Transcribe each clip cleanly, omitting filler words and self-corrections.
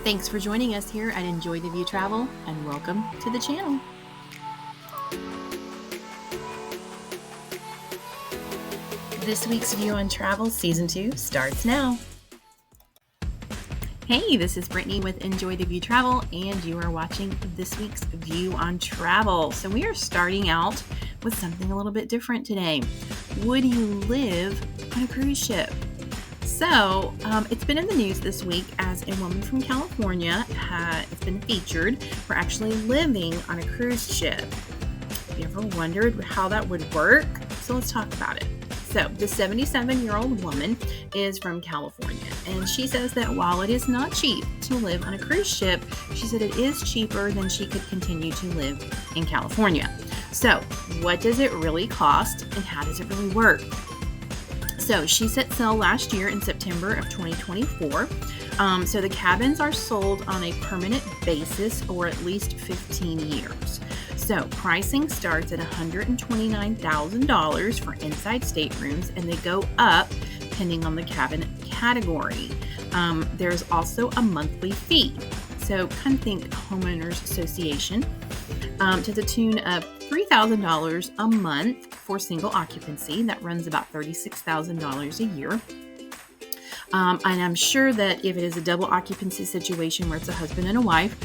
Thanks for joining us here at Enjoy the View Travel, and welcome to the channel. This week's View on Travel Season 2 starts now. Hey, this is Brittany with Enjoy the View Travel, and you are watching this week's View on Travel. So we are starting out with something a little bit different today. Would you live on a cruise ship? So it's been in the news this week as a woman from California has been featured for actually living on a cruise ship. Have you ever wondered how that would work? So let's talk about it. So the 77-year-old woman is from California, and she says that while it is not cheap to live on a cruise ship, she said it is cheaper than she could continue to live in California. So what does it really cost, and how does it really work? So she set sail last year in September of 2024. So the cabins are sold on a permanent basis or at least 15 years. So pricing starts at $129,000 for inside staterooms, and they go up depending on the cabin category. There's also a monthly fee. So kind of think homeowners association to the tune of $3,000 a month for single occupancy. That runs about $36,000 a year. And I'm sure that if it is a double occupancy situation where it's a husband and a wife,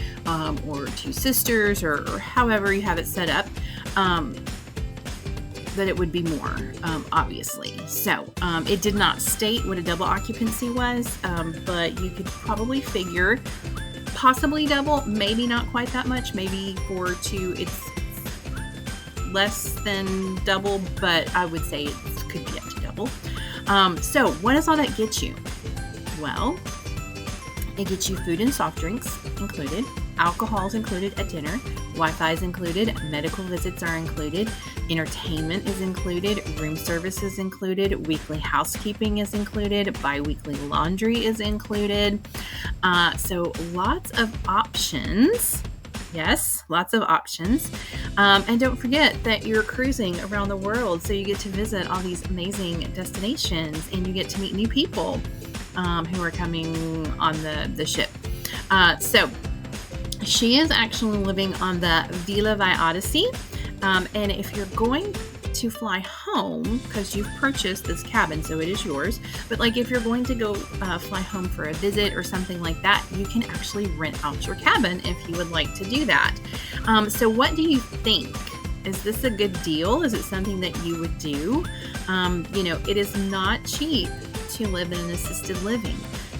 or two sisters, or however you have it set up, that it would be more, obviously. So it did not state what a double occupancy was, but you could probably figure possibly double, maybe not quite that much, maybe for two, it's less than double, but I would say it could be up to double. So what does all that get you? Well, it gets you food and soft drinks included, alcohol is included at dinner, Wi-Fi is included, medical visits are included, entertainment is included, room service is included, weekly housekeeping is included, bi-weekly laundry is included. So lots of options. Yes, lots of options. And don't forget that you're cruising around the world, so you get to visit all these amazing destinations, and you get to meet new people who are coming on the ship. So she is actually living on the Villa by Odyssey. And if you're going to fly home, because you've purchased this cabin, so it is yours, but like if you're going to go fly home for a visit or something like that, you can actually rent out your cabin if you would like to do that. So what do you think? Is this a good deal? Is it something that you would do? It is not cheap to live in an assisted living.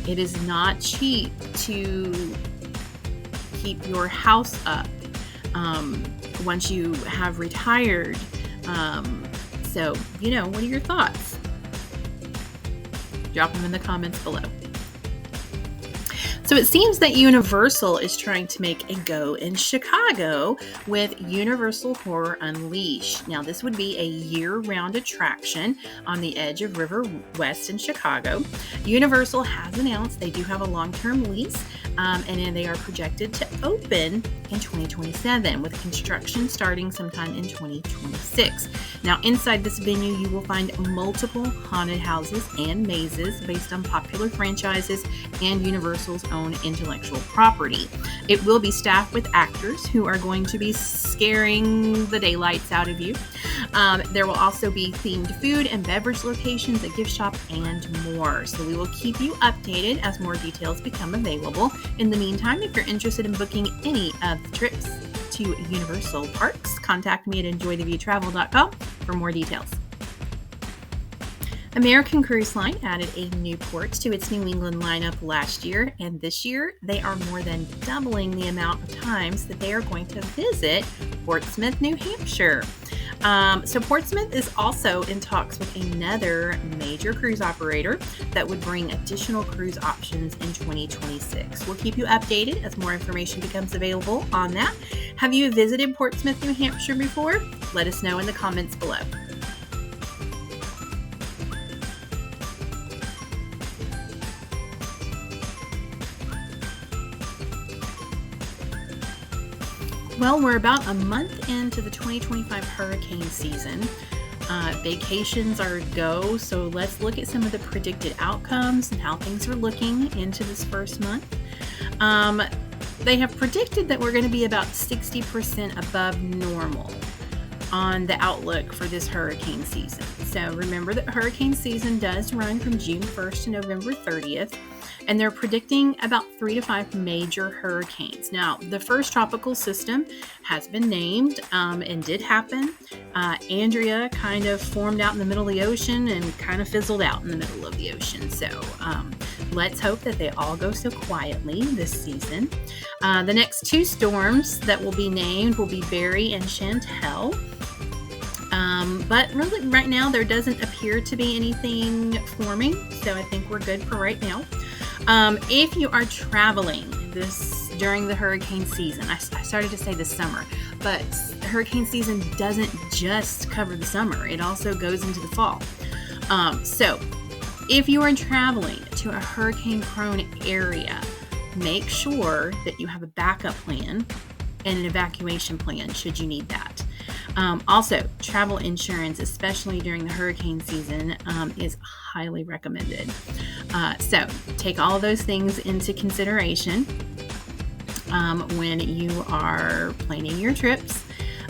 It is not cheap to keep your house up once you have retired. So, what are your thoughts? Drop them in the comments below. So it seems that Universal is trying to make a go in Chicago with Universal Horror Unleashed. Now, this would be a year-round attraction on the edge of River West in Chicago. Universal has announced they do have a long-term lease, and they are projected to open in 2027, with construction starting sometime in 2026. Now, inside this venue, you will find multiple haunted houses and mazes based on popular franchises and Universal's own intellectual property. It will be staffed with actors who are going to be scaring the daylights out of you. There will also be themed food and beverage locations, a gift shop, and more. So we will keep you updated as more details become available. In the meantime, if you're interested in booking any of the trips to Universal Parks, contact me at enjoytheviewtravel.com for more details. American Cruise Line added a new port to its New England lineup last year, and this year they are more than doubling the amount of times that they are going to visit Portsmouth, New Hampshire. So Portsmouth is also in talks with another major cruise operator that would bring additional cruise options in 2026. We'll keep you updated as more information becomes available on that. Have you visited Portsmouth, New Hampshire before? Let us know in the comments below. Well, we're about a month into the 2025 hurricane season. Vacations are a go, so let's look at some of the predicted outcomes and how things are looking into this first month. They have predicted that we're going to be about 60% above normal on the outlook for this hurricane season. So remember that hurricane season does run from June 1st to November 30th, and they're predicting about 3 to 5 major hurricanes. Now, the first tropical system has been named and did happen. Andrea kind of formed out in the middle of the ocean and kind of fizzled out in the middle of the ocean. So let's hope that they all go so quietly this season. The next 2 storms that will be named will be Barry and Chantel. But really right now there doesn't appear to be anything forming, so I think we're good for right now. If you are traveling during the hurricane season, I started to say this summer, but hurricane season doesn't just cover the summer, it also goes into the fall. So if you are traveling to a hurricane prone area, make sure that you have a backup plan and an evacuation plan should you need that. Also, travel insurance, especially during the hurricane season, is highly recommended. So take all of those things into consideration when you are planning your trips.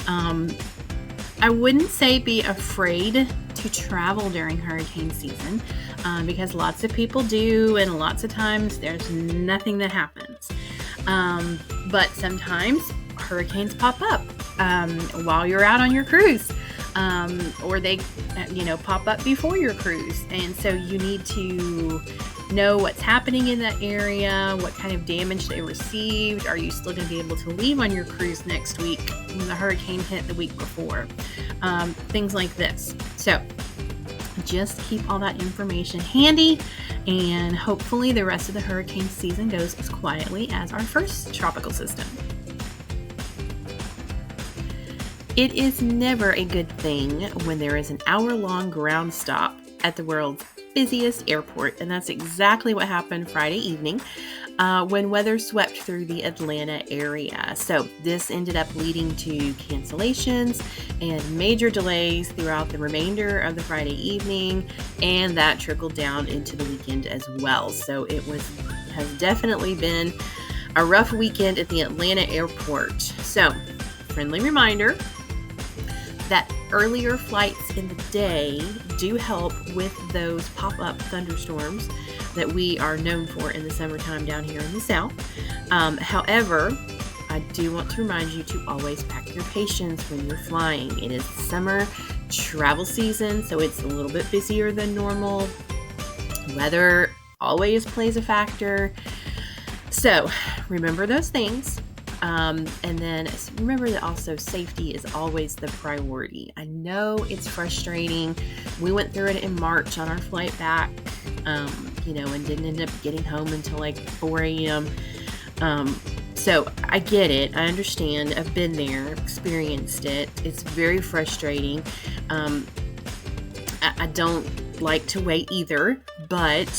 I wouldn't say be afraid to travel during hurricane season because lots of people do, and lots of times there's nothing that happens. But sometimes hurricanes pop up while you're out on your cruise, or they pop up before your cruise, and so you need to know what's happening in that area, what kind of damage they received. Are you still going to be able to leave on your cruise next week when the hurricane hit the week before? Things like this. So just keep all that information handy, and hopefully the rest of the hurricane season goes as quietly as our first tropical system. It is never a good thing when there is an hour-long ground stop at the world's busiest airport, and that's exactly what happened Friday evening when weather swept through the Atlanta area. So this ended up leading to cancellations and major delays throughout the remainder of the Friday evening, and that trickled down into the weekend as well. So it has definitely been a rough weekend at the Atlanta airport. So, friendly reminder that earlier flights in the day do help with those pop-up thunderstorms that we are known for in the summertime down here in the South. However, I do want to remind you to always pack your patience when you're flying. It is summer travel season, so it's a little bit busier than normal. Weather always plays a factor. So remember those things. And then remember that also safety is always the priority. I know it's frustrating. We went through it in March on our flight back, and didn't end up getting home until like 4 a.m. So I get it. I understand. I've been there, experienced it. It's very frustrating. I don't like to wait either, but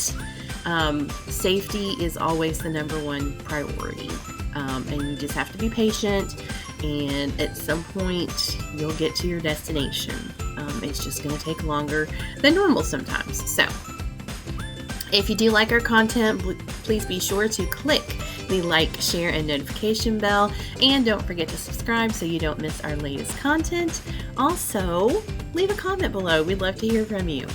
safety is always the number one priority. And you just have to be patient, and at some point you'll get to your destination. It's just going to take longer than normal sometimes. So if you do like our content, please be sure to click the like, share, and notification bell, and don't forget to subscribe so you don't miss our latest content. Also, leave a comment below. We'd love to hear from you.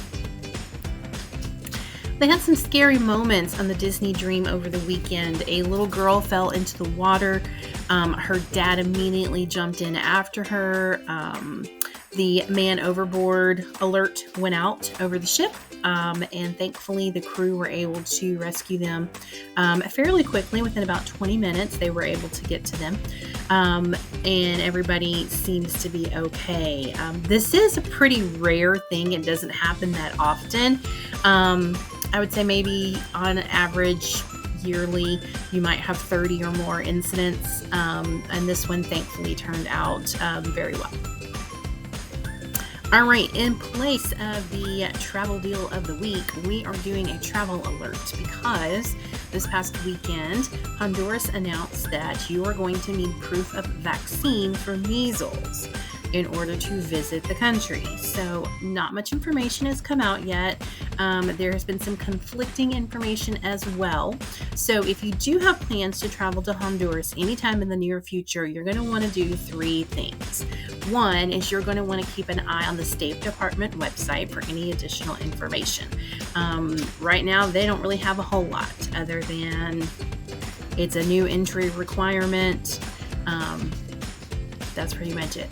They had some scary moments on the Disney Dream over the weekend. A little girl fell into the water. Her dad immediately jumped in after her. The man overboard alert went out over the ship, and thankfully the crew were able to rescue them fairly quickly. Within about 20 minutes, they were able to get to them, and everybody seems to be okay. This is a pretty rare thing. It doesn't happen that often. I would say maybe on average yearly, you might have 30 or more incidents, and this one thankfully turned out very well. All right, in place of the travel deal of the week, we are doing a travel alert because this past weekend, Honduras announced that you are going to need proof of vaccine for measles. in order to visit the country. So not much information has come out yet. There has been some conflicting information as well. So if you do have plans to travel to Honduras anytime in the near future, you're going to want to do 3 things. One is you're going to want to keep an eye on the State Department website for any additional information. Right now, they don't really have a whole lot other than it's a new entry requirement. That's pretty much it.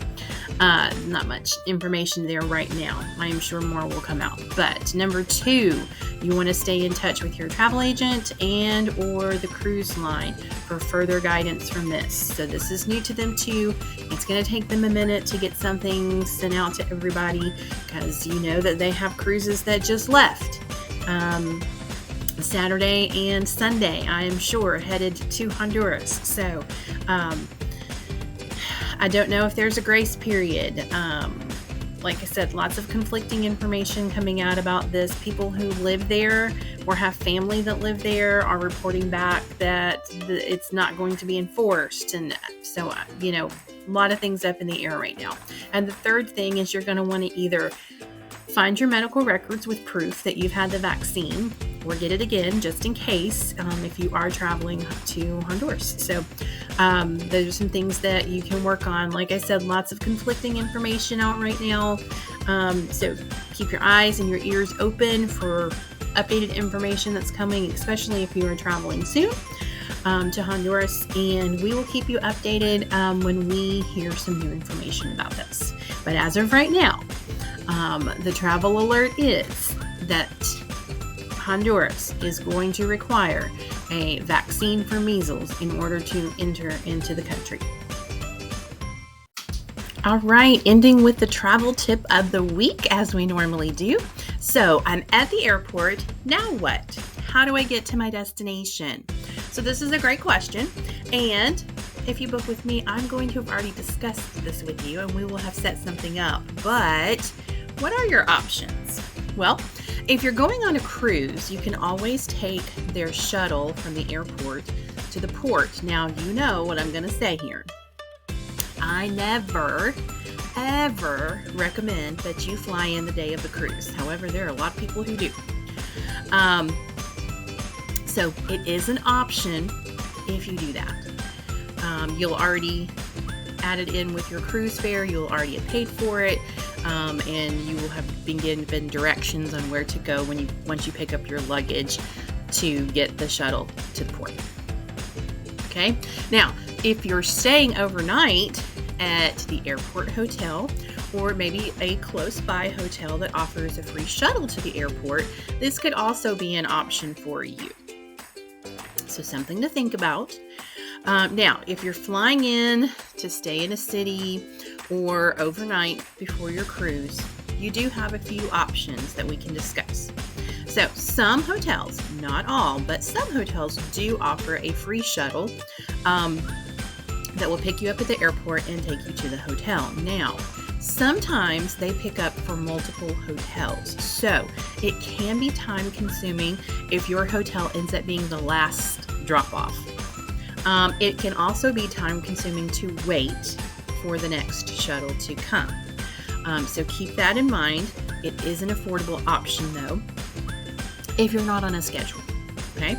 Not much information there right now. I am sure more will come out. But number 2, you want to stay in touch with your travel agent and or the cruise line for further guidance from this. So this is new to them too. It's going to take them a minute to get something sent out to everybody because you know that they have cruises that just left. Saturday and Sunday, I am sure, headed to Honduras. So, I don't know if there's a grace period. Like I said, lots of conflicting information coming out about this. People who live there or have family that live there are reporting back that it's not going to be enforced. And so, a lot of things up in the air right now. And the third thing is you're going to want to either find your medical records with proof that you've had the vaccine or get it again just in case if you are traveling to Honduras. So those are some things that you can work on. Like I said, lots of conflicting information out right now. So keep your eyes and your ears open for updated information that's coming, especially if you are traveling soon to Honduras. And we will keep you updated when we hear some new information about this. But as of right now, the travel alert is that Honduras is going to require a vaccine for measles in order to enter into the country. All right, ending with the travel tip of the week as we normally do. So I'm at the airport. Now what? How do I get to my destination? So this is a great question. And if you book with me, I'm going to have already discussed this with you and we will have set something up. But what are your options? Well, if you're going on a cruise, you can always take their shuttle from the airport to the port. Now, you know what I'm going to say here. I never, ever recommend that you fly in the day of the cruise. However, there are a lot of people who do. So it is an option if you do that. You'll already add it in with your cruise fare. You'll already have paid for it. And you will have been given directions on where to go once you pick up your luggage to get the shuttle to the port. Okay. Now, if you're staying overnight at the airport hotel or maybe a close by hotel that offers a free shuttle to the airport, this could also be an option for you. So something to think about. Now, if you're flying in to stay in a city or overnight before your cruise, you do have a few options that we can discuss. So some hotels, not all, but some hotels do offer a free shuttle that will pick you up at the airport and take you to the hotel. Now, sometimes they pick up for multiple hotels, so it can be time consuming if your hotel ends up being the last drop off. It can also be time consuming to wait for the next shuttle to come. So keep that in mind. It is an affordable option though, if you're not on a schedule. Okay.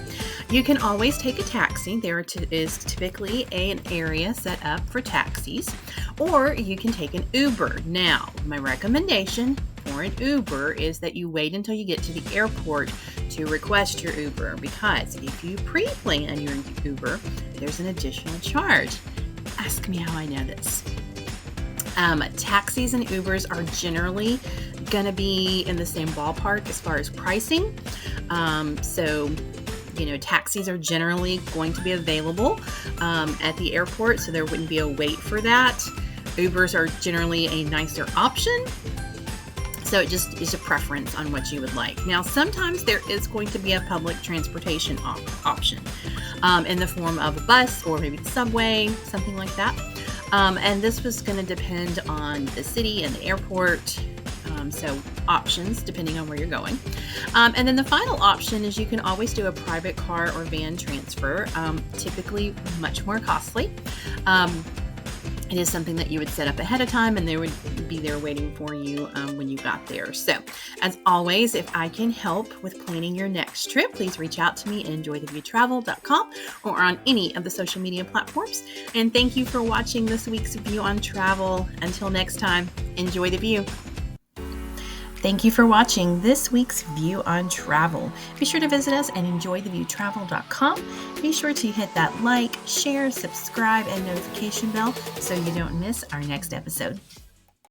You can always take a taxi. There is typically an area set up for taxis, or you can take an Uber. Now, my recommendation for an Uber is that you wait until you get to the airport to request your Uber, because if you pre-plan your Uber, there's an additional charge. Ask me how I know this. Taxis and Ubers are generally going to be in the same ballpark as far as pricing. Taxis are generally going to be available at the airport, so there wouldn't be a wait for that. Ubers are generally a nicer option. So it just is a preference on what you would like. Now, sometimes there is going to be a public transportation option in the form of a bus or maybe the subway, something like that. And this was going to depend on the city and the airport. So options depending on where you're going. And then the final option is you can always do a private car or van transfer, typically much more costly. It is something that you would set up ahead of time, and they would be there waiting for you when you got there. So, as always, if I can help with planning your next trip, please reach out to me at enjoytheviewtravel.com or on any of the social media platforms. And thank you for watching this week's View on Travel. Until next time, enjoy the view. Thank you for watching this week's View on Travel. Be sure to visit us at enjoytheviewtravel.com. Be sure to hit that like, share, subscribe, and notification bell so you don't miss our next episode.